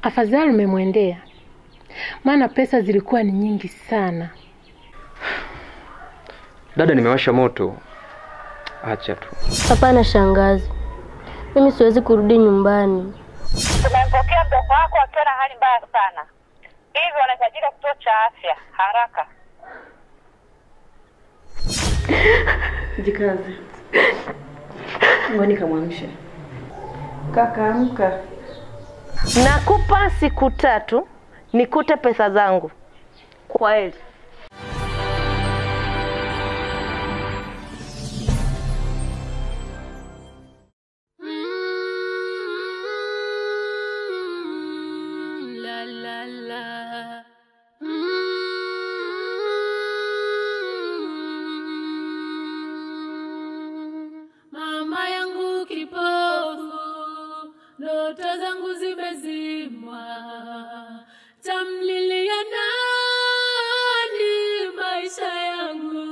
Afadhali umemwendea. Maana pesa zilikuwa ni nyingi sana. Dada, nimewasha moto. Acha tu. Hapana shangazi. Mimi siwezi kurudi nyumbani. Tumempokea mdogo wako akiwa na hali mbaya sana. Hivyo anahitajika kituo cha afya haraka. Jikaze. Ngoni kamwamshe. Kaka amka. Nakupa siku 3 nikute pesa zangu. Kwaheri. Mama yangu kipofu, ndoto zangu zimezimwa. Tamlilia nani maisha yangu?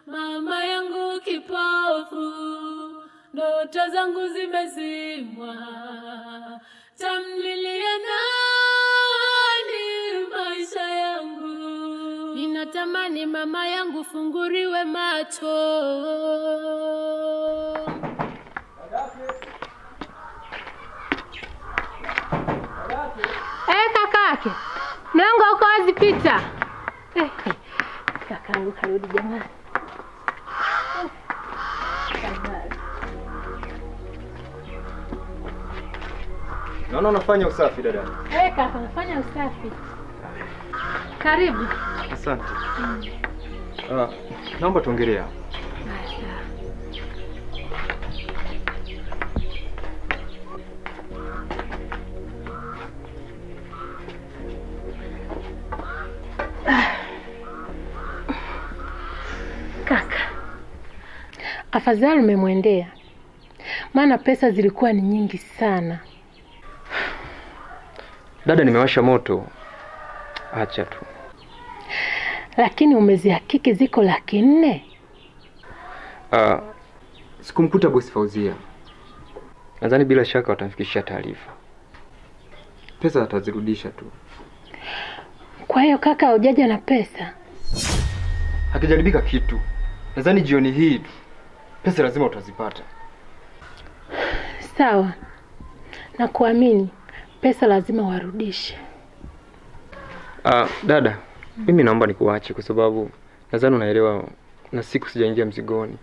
Mama yangu kipofu, ndoto zangu zimezimwa. Tamlilia nani maisha yangu? Ninatamani mama yangu funguriwe macho. Kakake. Mlango uko wazi, pita. Kakangu karudi jamani. Naona unafanya usafi dada. Kaka, nafanya usafi. Karibu. Asante. Naomba tuongelee. Kaka. Afadhali umemwendea. Maana pesa zilikuwa ni nyingi sana. Dada, nimewasha moto. Acha tu. Lakini umezihakiki ziko 400,000. Sikumkuta bosi Fauzia. Nadhani bila shaka watamfikishia taarifa. Pesa atazirudisha tu. Kwa hiyo kaka hujaja na pesa? Hakijaribika kitu. Nadhani jioni hii pesa lazima utazipata. Sawa. Na kuamini pesa lazima warudishe. Dada, mimi naomba nikuache kwa sababu nadhani unaelewa na siku sijaingia mzigoni.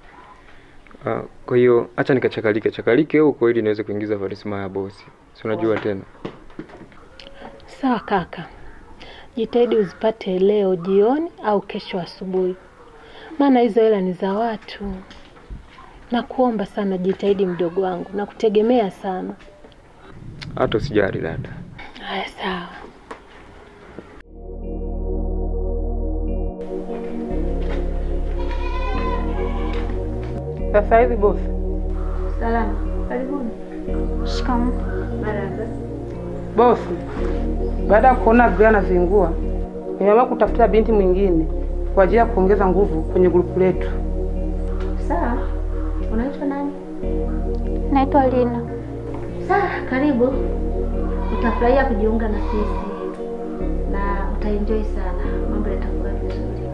Kwa hiyo acha nikachakalike huko ili niweze kuingiza varisma ya bosi. Si unajua tena. Sawa kaka. Jitahidi uzipate leo jioni au kesho asubuhi. Maana hizo hela ni za watu. Nakuomba sana jitahidi mdogo wangu, na kutegemea sana. Hata usijali dada. Haya sawa. Sasa hivi bosi. Salama. Karibuni. Shikamoo. Marahaba. Bosi. Baada ya kuona Brian zingua, nimeamua kutafuta binti mwingine kwa ajili ya kuongeza nguvu kwenye grupu letu. Sawa. Unaitwa nani? Naitwa Lina. Sawa, karibu. Utafurahia kujiunga na sisi. Na utaenjoy sana. Mambo yatakuwa vizuri.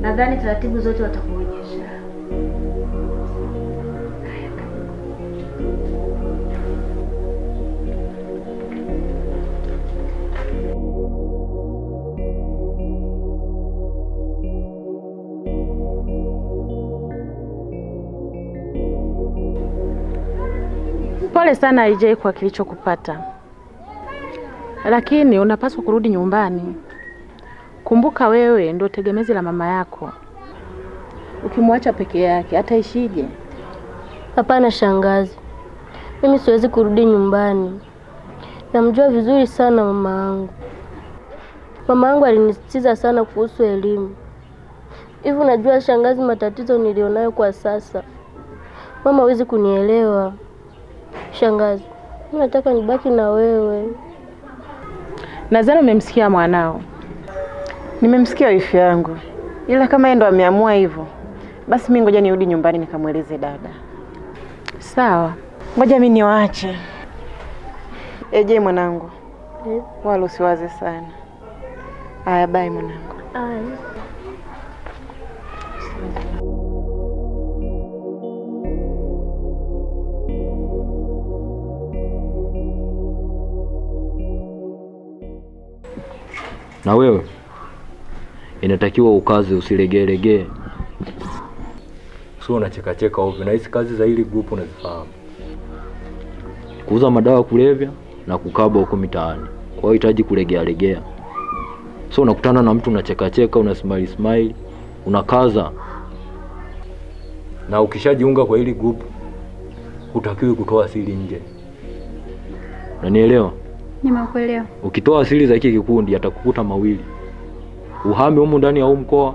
Nadhani taratibu zote watakuonyesha. Pole sana AJ kwa kilichokupata. Lakini unapaswa kurudi nyumbani. Kumbuka wewe ndio tegemezi la mama yako. Ukimwacha peke yake ataishije? Hapana shangazi. Mimi siwezi kurudi nyumbani. Namjua vizuri sana mama yangu. Mama yangu alinisitiza sana kuhusu elimu. Hivi unajua shangazi, matatizo nilionayo kwa sasa. Mama hawezi kunielewa. Shangazi, mimi nataka nibaki na wewe. Nadhani umemsikia mwanao. Nimemsikia wifi yangu. Ila kama yeye ndo ameamua hivyo, basi mimi ngoja nirudi nyumbani nikamueleze dada. Sawa. Ngoja mimi niwaache. Eje mwanangu. Wala usiwaze sana. Haya bye mwanangu. Haya. Na wewe inatakiwa ukaze, usilegelegee. Sio unacheka ovyo, na hizi kazi za hili group unazifahamu. Kuuza madawa kulevya na kukaba huko mitaani. Kwa hiyo hitaji kulegea. Sio unakutana na mtu unacheka, una smile, unakaza. Na ukishajiunga kwa hili group hutakiwi kutoa siri nje. Unanielewa? Nimekuelewa. Ukitoa siri za hiki kikundi atakukuta mawili. Uhame humu ndani ya huu mkoa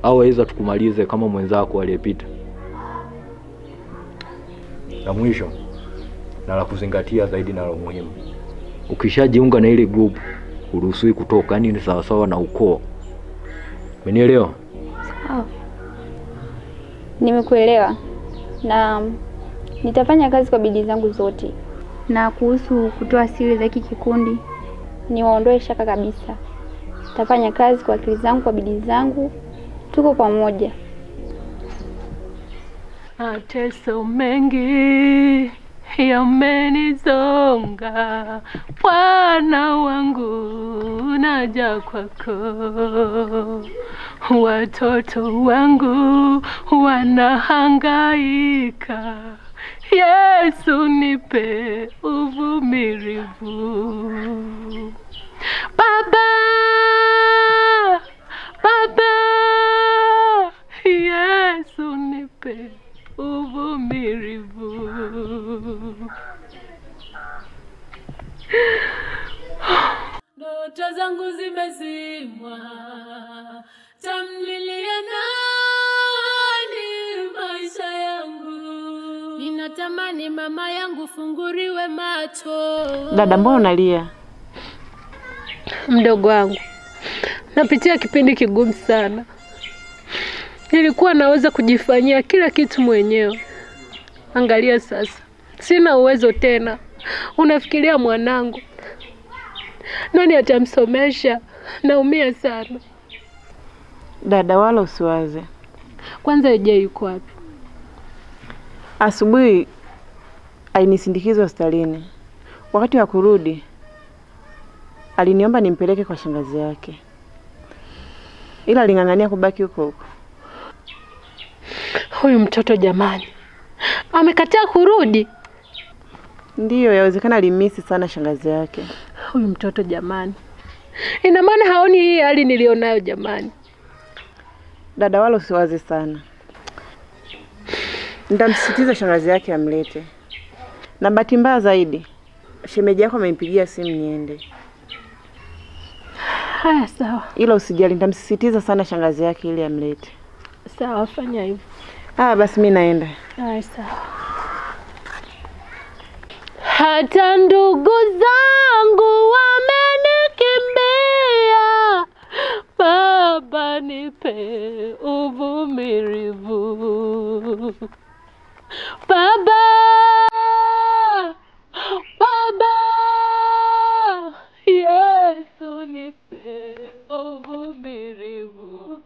au aidha tukumalize kama mwenzako aliyepita. Na mwisho na la kuzingatia zaidi na la muhimu. Ukishajiunga na ile group uruhusiwi kutoka, yani ni sawa sawa na ukoo. Umenielewa? Sawa. Nimekuelewa. Na nitafanya kazi kwa bidii zangu zote. Na kuhusu kutoa siri za hiki kikundi, niwaondoe shaka kabisa. Nitafanya kazi kwa akili zangu, kwa bidii zangu. Tuko pamoja. Mateso mengi yamenizonga, Bwana wangu naja kwako. Watoto wangu wanahangaika, Yesu nipe uvumilivu. Baba, Yesu nipe uvumilivu. Ndoto zangu zimezimwa, tamlilia nani maisha yangu? Ninatamani mama yangu funguriwe macho. Dada, mbona unalia? Mdogo wangu, napitia kipindi kigumu sana. Nilikuwa naweza kujifanyia kila kitu mwenyewe. Angalia sasa, sina uwezo tena. Unafikiria mwanangu, nani atamsomesha? Naumia sana. Dada, wala usiwaze. Kwanza Eje yuko wapi? Asubuhi alinisindikiza hospitalini. Wakati wa kurudi aliniomba nimpeleke kwa shangazi yake, ila aling'ang'ania kubaki huko. Huyu mtoto jamani, amekataa kurudi. Ndiyo, yawezekana alimisi sana shangazi yake. Huyu mtoto jamani, ina maana haoni hii hali nilionayo jamani. Dada, wala usiwaze sana. Nitamsisitiza shangazi yake amlete. Na bahati mbaya zaidi, shemeji yako amenipigia simu niende. Haya sawa. Ila usijali, nitamsisitiza sana shangazi yake ili amlete. Sawa, fanya hivyo. Basi mimi naenda. Haya sawa. Hata ndugu zangu wamenikimbia, Baba nipe uvumilivu. Baba, Yesu nipe uvumilivu.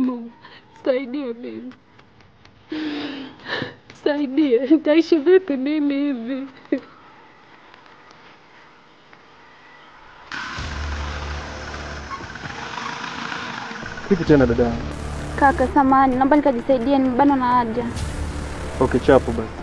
Mungu, saidia mimi. Saidia, nitaishi vipi mimi hivi? Vipi tena dada? Kaka samani, naomba nikajisaidia, nimebanwa na haja. Okay, chapo basi.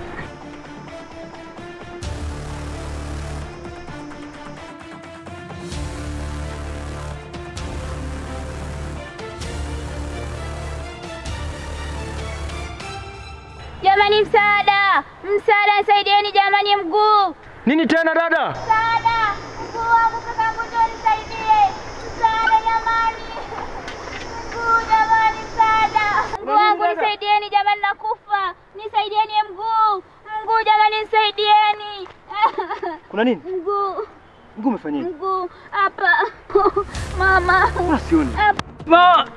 Jamani, msaada! Msaada, nisaidieni jamani, mguu. Nini tena dada? Msaada! Mguu wangu kakangu, ndio nisaidie. Msaada jamani. Mguu jamani, msaada. Mguu wangu nisaidieni jamani, nakufa. Nisaidieni mguu. Mguu jamani, nisaidieni. Kuna nini? Mguu. Mguu umefanya nini? Mguu hapa. Mama. Mbona sioni? Ma.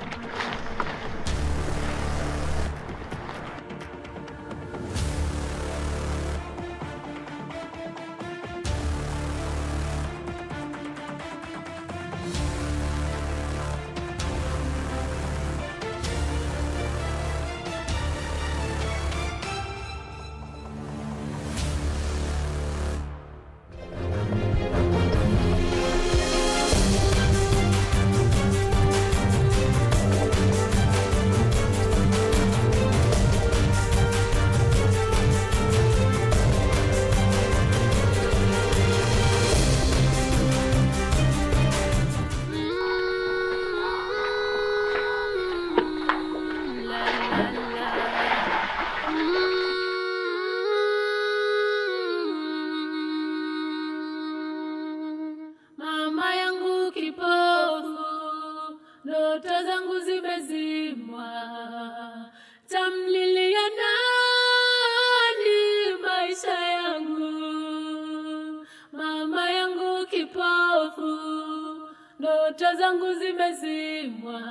ndoto zangu zimezimwa,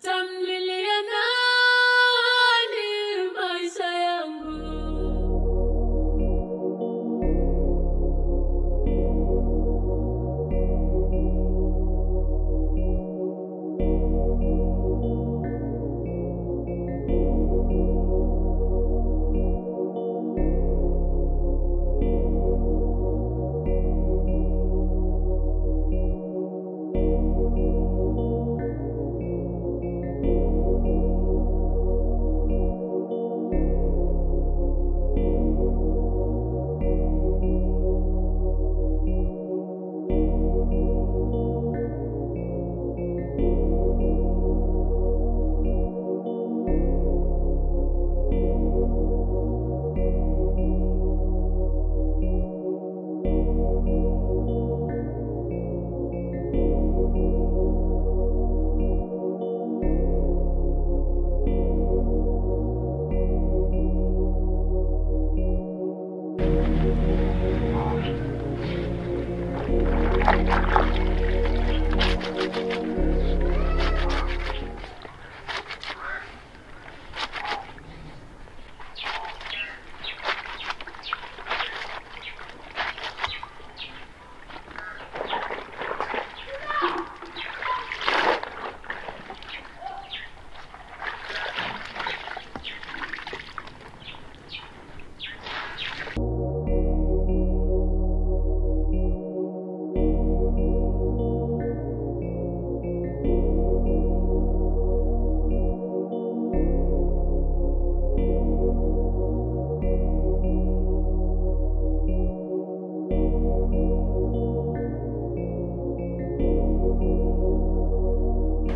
tamlilia nani maisha yangu?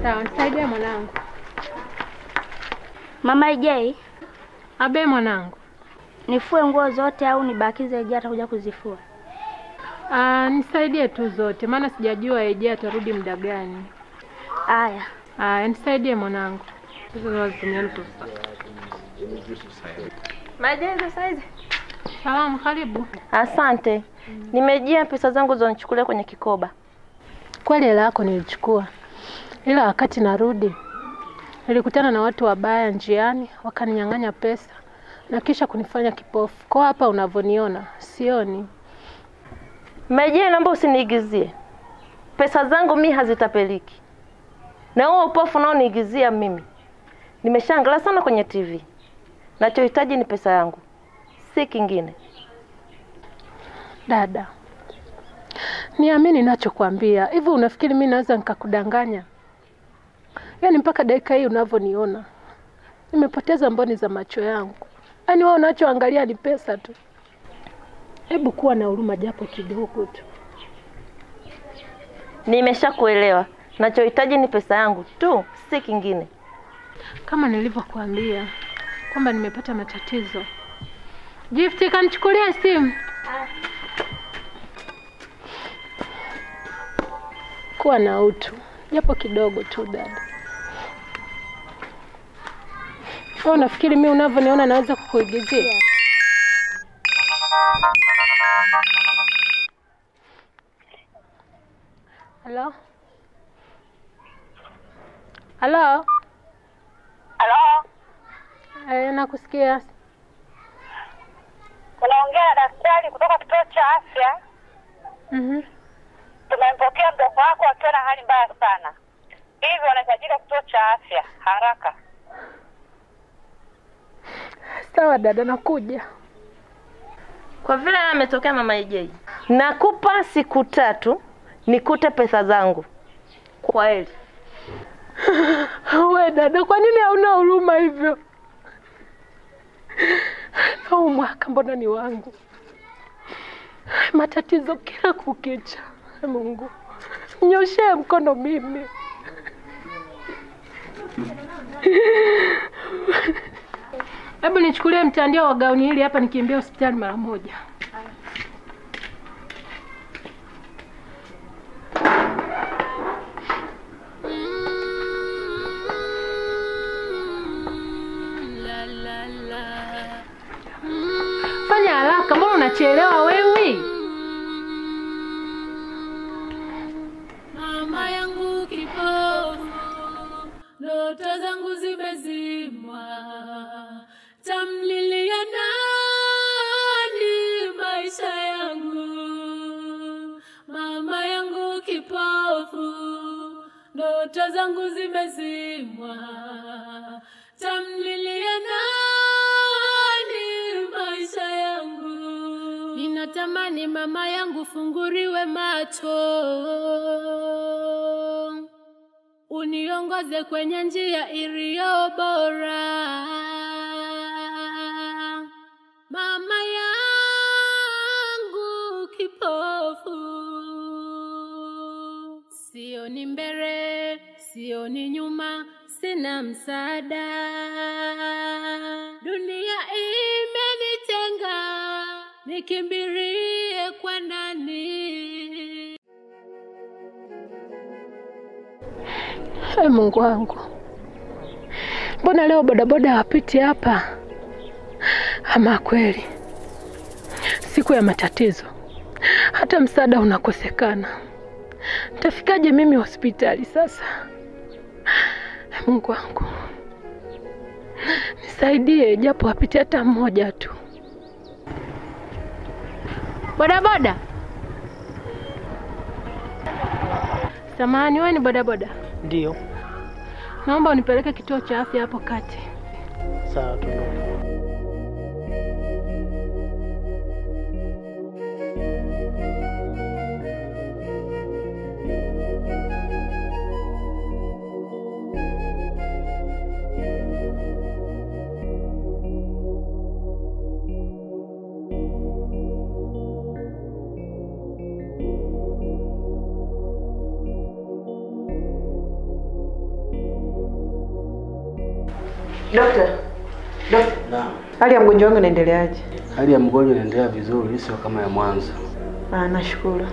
Sawa, nisaidia mwanangu. Mama Ijai, Abe mwanangu. Nifue nguo zote au nibakize Ijai atakuja kuzifua? Nisaidie tu zote, maana sijajua Ijai atarudi muda gani. Aya, nisaidie mwanangu. Majengo saizi. Salamu, karibu. Asante. Nimejia pesa zangu zonichukulia kwenye kikoba. Kweli hela yako nilichukua. Ila wakati narudi nilikutana na watu wabaya njiani, wakaninyang'anya pesa na kisha kunifanya kipofu. Kwa hapa unavoniona, sioni. Majengo, naomba usiniigizie. Pesa zangu mimi hazitapeliki. Na huo upofu nao niigizia mimi. Nimeshaangalia sana kwenye TV. Nachohitaji ni pesa yangu, si kingine. Dada, niamini ninachokuambia. Hivi unafikiri mimi naweza nikakudanganya? Yaani mpaka dakika hii unavoniona nimepoteza mboni za macho yangu. Yaani wewe unachoangalia ni pesa tu. Hebu kuwa na huruma japo kidogo tu. Nimeshakuelewa. Nachohitaji ni pesa yangu tu, si kingine. Kama nilivyokuambia kwamba nimepata matatizo. Gift, kanichukulia simu. Kuwa na utu japo kidogo tu dada. Wewe unafikiri mimi unavyoniona naweza kukuigizia? Hello? Hello? Halo? Nakusikia. Unaongea na daktari kutoka kituo cha afya. Tumempokea mdogo wako akiwa na hali mbaya sana. Hivi wanahitajika kituo cha afya haraka. Sawa dada, nakuja. Kwa vile ametokea mama Ijai, nakupa siku 3 nikute pesa zangu. Kwa heri. Wewe dada, kwa nini hauna huruma hivyo? Na mwaka mbona ni wangu? Matatizo kila kukicha. Mungu, nyoshee mkono mimi. Hebu nichukulie mtandio wa gauni hili hapa nikimbia hospitali mara moja. Fanya haraka, mbona unachelewa wewe? Mama ndoto zangu zimezimwa. Tamlilia nani maisha yangu? Mama yangu kipofu, ndoto zangu zimezimwa. Tamlilia nani maisha yangu? Ninatamani mama yangu funguriwe macho, uniongoze kwenye njia iliyo bora. Mama yangu kipofu, sioni mbele, sioni nyuma, sina msaada. Dunia imenitenga, nikimbilie kwa nani? Hey, Mungu wangu, mbona leo bodaboda hapiti hapa? Ama kweli siku ya matatizo, hata msaada unakosekana. Nitafikaje mimi hospitali sasa? Hey, Mungu wangu, nisaidie japo apite hata mmoja tu. Bodaboda, samahani, wewe ni bodaboda? Ndio. Naomba unipeleke kituo cha afya hapo kati. Sawa, tunaona. Dokta. Naam. Hali ya mgonjwa wangu inaendeleaje? Hali ya mgonjwa inaendelea vizuri, sio kama ya mwanzo. Nashukuru.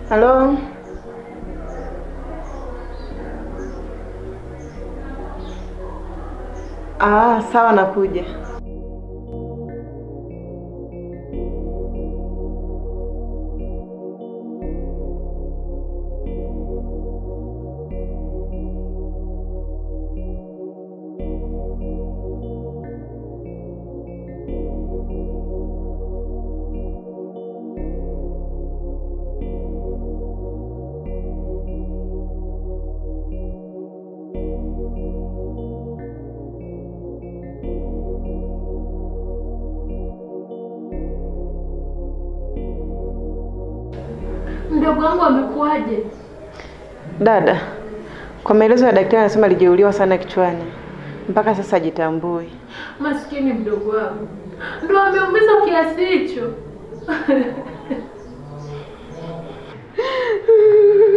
Halo? Sawa, nakuja. Mdogo wangu amekuaje? Dada, kwa maelezo ya daktari anasema alijeuliwa sana kichwani. Mpaka sasa hajitambui. Maskini mdogo wangu. Ndio ameumiza kiasi hicho.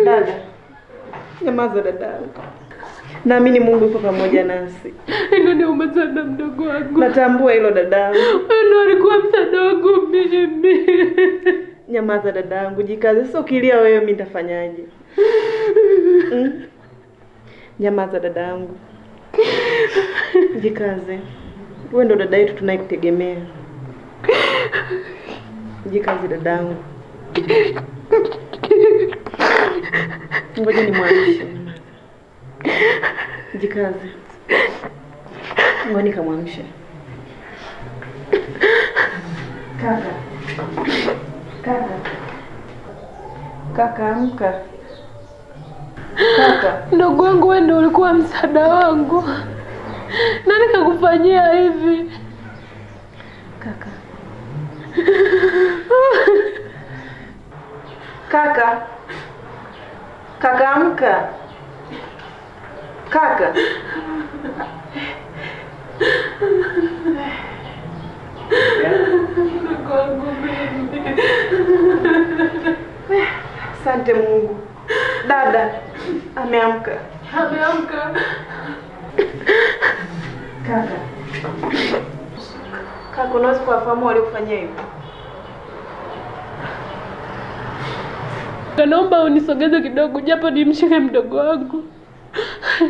Dada, nyamaza dadangu. Naamini Mungu yuko pamoja nasi. Ndio niumiza na mdogo wangu. Natambua hilo dadangu. Ndio alikuwa msaada wangu mimi. Nyamaza dadangu, jikaze. Sasa ukilia wewe mimi nitafanyaje? Nyamaza dadangu. Jikaze. Wewe ndo dada yetu tunayekutegemea. Jikaze dadangu. Ngoja nimwamshe. Jikaze. Ngoja nikamwamshe. Kaka. Kaka, amka. Kaka. Ndugu wangu, wewe ndio ulikuwa msaada wangu. Nani kakufanyia hivi? Kaka. Kaka. Kaka, amka. Kaka. Asante Mungu. Dada ameamka. Ameamka. Kaka, unaweza kuwafahamu waliokufanyia hivyo? Naomba unisogeze kidogo japo nimshike mdogo wangu.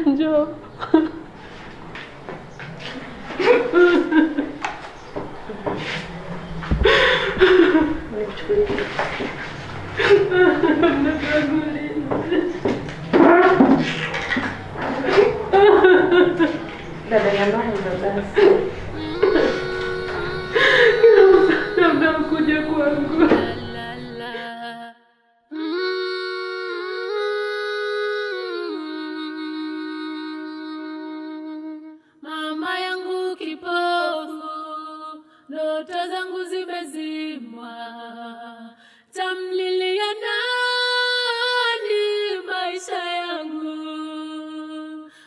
Njoo. kwangu. Mama yangu kipofu, ndoto zangu zimezimwa, tamlilia nani maisha yangu?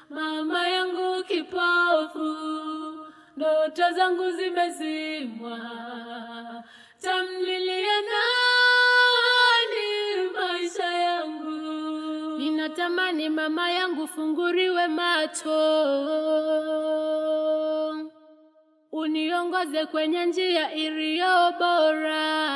Mama yangu kipofu, ndoto zangu zimezimwa, tamlilia nani maisha yangu? Ninatamani mama yangu funguriwe macho, uniongoze kwenye njia iliyo bora.